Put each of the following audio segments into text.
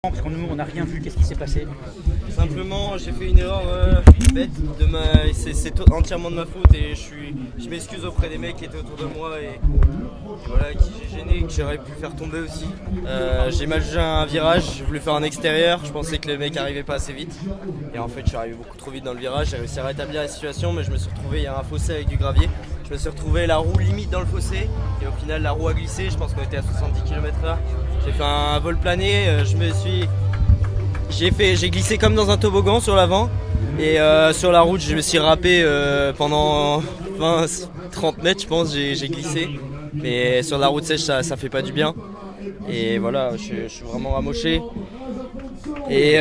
Parce que nous on n'a rien vu, qu'est-ce qui s'est passé? Simplement j'ai fait une erreur bête, c'est entièrement de ma faute et je m'excuse auprès des mecs qui étaient autour de moi et voilà, qui j'ai gêné, que j'aurais pu faire tomber aussi. J'ai mal jugé un virage, j'ai voulu faire un extérieur, je pensais que le mec arrivait pas assez vite et en fait je suis arrivé beaucoup trop vite dans le virage, j'ai réussi à rétablir la situation mais je me suis retrouvé, il y a un fossé avec du gravier, je me suis retrouvé la roue limite dans le fossé et au final la roue a glissé, je pense qu'on était à 70 km/h. J'ai fait un vol plané, j'ai glissé comme dans un toboggan sur l'avant et sur la route je me suis râpé pendant 20-30 mètres je pense, j'ai glissé, mais sur la route sèche ça fait pas du bien et voilà, je suis vraiment ramoché et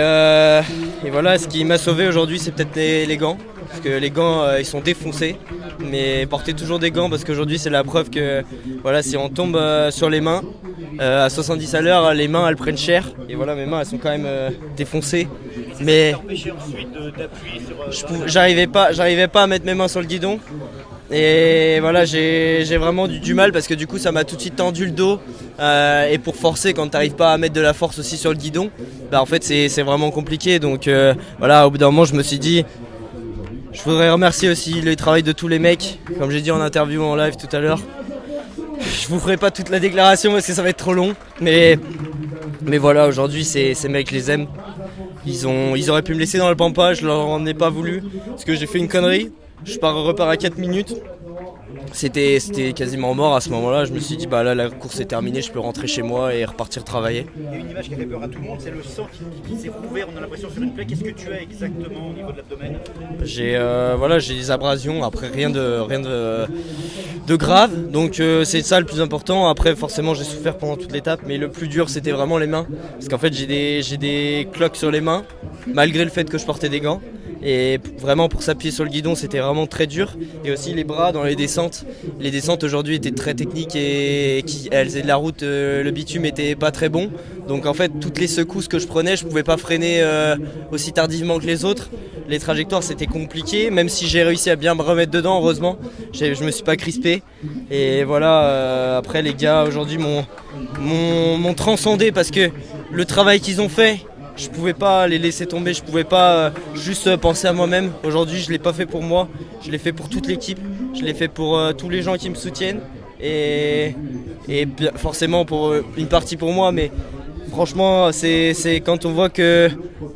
voilà, ce qui m'a sauvé aujourd'hui c'est peut-être les gants, parce que les gants ils sont défoncés, mais portez toujours des gants parce qu'aujourd'hui c'est la preuve que voilà, si on tombe sur les mains à 70 à l'heure, les mains elles prennent cher et voilà, mes mains elles sont quand même défoncées, mais j'arrivais pas à mettre mes mains sur le guidon et voilà, j'ai vraiment du mal parce que du coup ça m'a tout de suite tendu le dos et pour forcer quand t'arrives pas à mettre de la force aussi sur le guidon, bah en fait c'est vraiment compliqué, donc voilà, au bout d'un moment je me suis dit je voudrais remercier aussi le travail de tous les mecs, comme j'ai dit en interview en live tout à l'heure. Je vous ferai pas toute la déclaration parce que ça va être trop long, mais voilà, aujourd'hui ces mecs je les aime. Ils auraient pu me laisser dans le pampa, je leur en ai pas voulu parce que j'ai fait une connerie. Je repars à 4 minutes. C'était quasiment mort à ce moment-là. Je me suis dit bah là la course est terminée, je peux rentrer chez moi et repartir travailler. Il y a une image qui a fait peur à tout le monde, c'est le sang qui s'est rouvert, on a l'impression sur une plaie. Qu'est-ce que tu as exactement au niveau de l'abdomen? J'ai des abrasions, après rien de grave, donc c'est ça le plus important. Après forcément j'ai souffert pendant toute l'étape, mais le plus dur c'était vraiment les mains, parce qu'en fait j'ai des cloques sur les mains malgré le fait que je portais des gants. Et vraiment pour s'appuyer sur le guidon c'était vraiment très dur, et aussi les bras dans les descentes aujourd'hui étaient très techniques et elles faisaient de la route, le bitume était pas très bon, donc en fait toutes les secousses que je prenais je pouvais pas freiner aussi tardivement que les autres. Les trajectoires c'était compliqué, même si j'ai réussi à bien me remettre dedans heureusement, je me suis pas crispé et voilà, après les gars aujourd'hui m'ont transcendé parce que le travail qu'ils ont fait, je pouvais pas les laisser tomber, je pouvais pas juste penser à moi-même. Aujourd'hui je l'ai pas fait pour moi, je l'ai fait pour toute l'équipe, je l'ai fait pour tous les gens qui me soutiennent et forcément pour une partie pour moi, mais franchement c'est quand on voit que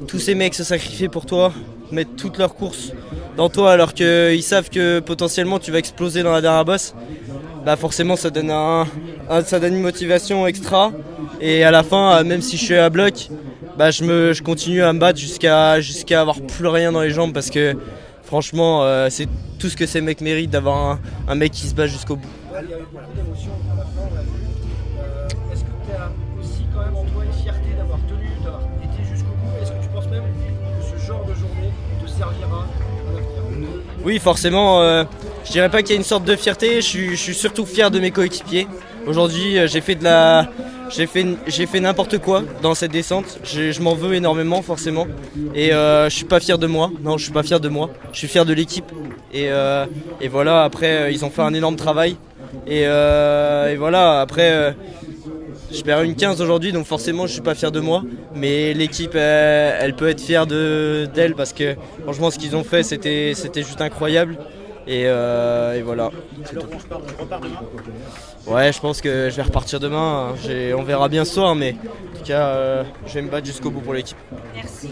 tous ces mecs se sacrifient pour toi, mettent toutes leurs courses dans toi alors qu'ils savent que potentiellement tu vas exploser dans la dernière bosse, bah forcément ça donne une motivation extra, et à la fin même si je suis à bloc, bah je continue à me battre jusqu'à avoir plus rien dans les jambes, parce que franchement c'est tout ce que ces mecs méritent, d'avoir un mec qui se bat jusqu'au bout. Il y a eu beaucoup d'émotions à la fin on l'a vu. Est-ce que tu as aussi quand même en toi une fierté d'avoir été jusqu'au bout? Est-ce que tu penses même que ce genre de journée te servira à l'avenir? Oui, forcément, je dirais pas qu'il y a une sorte de fierté, je suis surtout fier de mes coéquipiers. Aujourd'hui j'ai fait n'importe quoi dans cette descente, je m'en veux énormément forcément, et je suis pas fier de moi, non je suis pas fier de moi, je suis fier de l'équipe, et voilà, après ils ont fait un énorme travail, et voilà, après je perds une 15 aujourd'hui, donc forcément je suis pas fier de moi, mais l'équipe elle peut être fière d'elle, parce que franchement ce qu'ils ont fait c'était juste incroyable. Et voilà. Alors tu repars demain? Ouais, je pense que je vais repartir demain. On verra bien ce soir, mais en tout cas je vais me battre jusqu'au bout pour l'équipe. Merci.